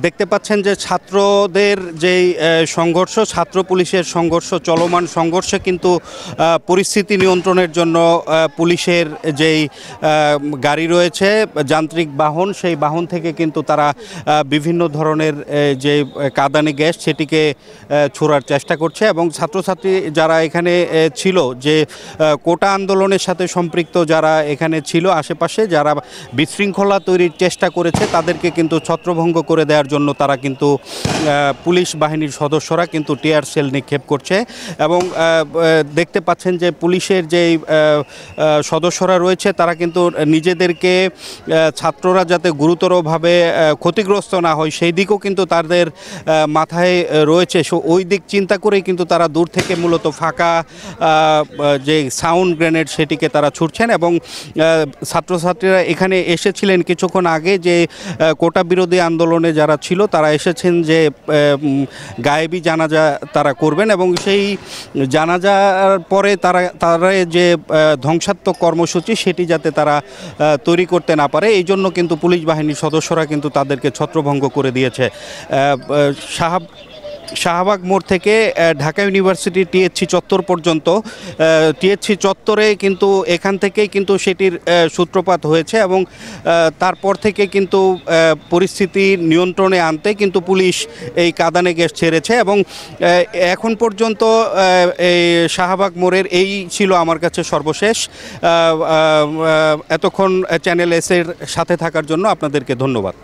দেখতে পাচ্ছেন যে ছাত্রদের যেই সংঘর্ষ, ছাত্র পুলিশের সংঘর্ষ, চলমান সংঘর্ষে কিন্তু পরিস্থিতি নিয়ন্ত্রণের জন্য পুলিশের যেই গাড়ি রয়েছে, যান্ত্রিক বাহন, সেই বাহন থেকে কিন্তু তারা বিভিন্ন ধরনের যে কাঁদানে গ্যাস সেটিকে ছোড়ার চেষ্টা করছে। এবং ছাত্রছাত্রী যারা এখানে ছিল, যে কোটা আন্দোলনের সাথে সম্পৃক্ত যারা এখানে ছিল, আশেপাশে যারা বিশৃঙ্খলা তৈরির চেষ্টা করেছে, তাদেরকে কিন্তু ছত্রভঙ্গ করে দেওয়ার জন্য তারা কিন্তু পুলিশ বাহিনীর সদস্যরা কিন্তু টিয়ার সেল নিক্ষেপ করছে। এবং দেখতে পাচ্ছেন যে পুলিশের যেই সদস্যরা রয়েছে তারা কিন্তু নিজেদেরকে ছাত্ররা যাতে গুরুতরভাবে ক্ষতিগ্রস্ত না হয় সেই দিকও কিন্তু তাদের মাথায় রয়েছে। ওই দিক চিন্তা করেই কিন্তু তারা দূর থেকে মূলত ফাঁকা যে সাউন্ড গ্রেনেড সেটিকে তারা ছুটছেন। এবং ছাত্রছাত্রীরা এখানে এসেছিলেন কিছুক্ষণ আগে, যে কোটা বিরোধী আন্দোলনে যারা ছিল তারা এসেছেন যে গায়েবী জানাজা তারা করবেন, এবং সেই জানাজার পরে তারা যে ধ্বংসাত্মক কর্মসূচি সেটি যাতে তারা তৈরি করতে না পারে, এই জন্য কিন্তু পুলিশ বাহিনীর সদস্যরা কিন্তু তাদেরকে ছত্রভঙ্গ করে দিয়েছে। শাহবাগ মোড় থেকে ঢাকা ইউনিভার্সিটি টিএসসি চত্বর পর্যন্ত, টিএসসি চত্বরে কিন্তু এখান থেকেই কিন্তু সেটির সূত্রপাত হয়েছে। এবং তারপর থেকে কিন্তু পরিস্থিতি নিয়ন্ত্রণে আনতে কিন্তু পুলিশ এই কাঁদানে গ্যাস ছেড়েছে। এবং এখন পর্যন্ত এই শাহবাগ মোড়ের এই ছিল আমার কাছে সর্বশেষ। এতক্ষণ চ্যানেল এস এর সাথে থাকার জন্য আপনাদেরকে ধন্যবাদ।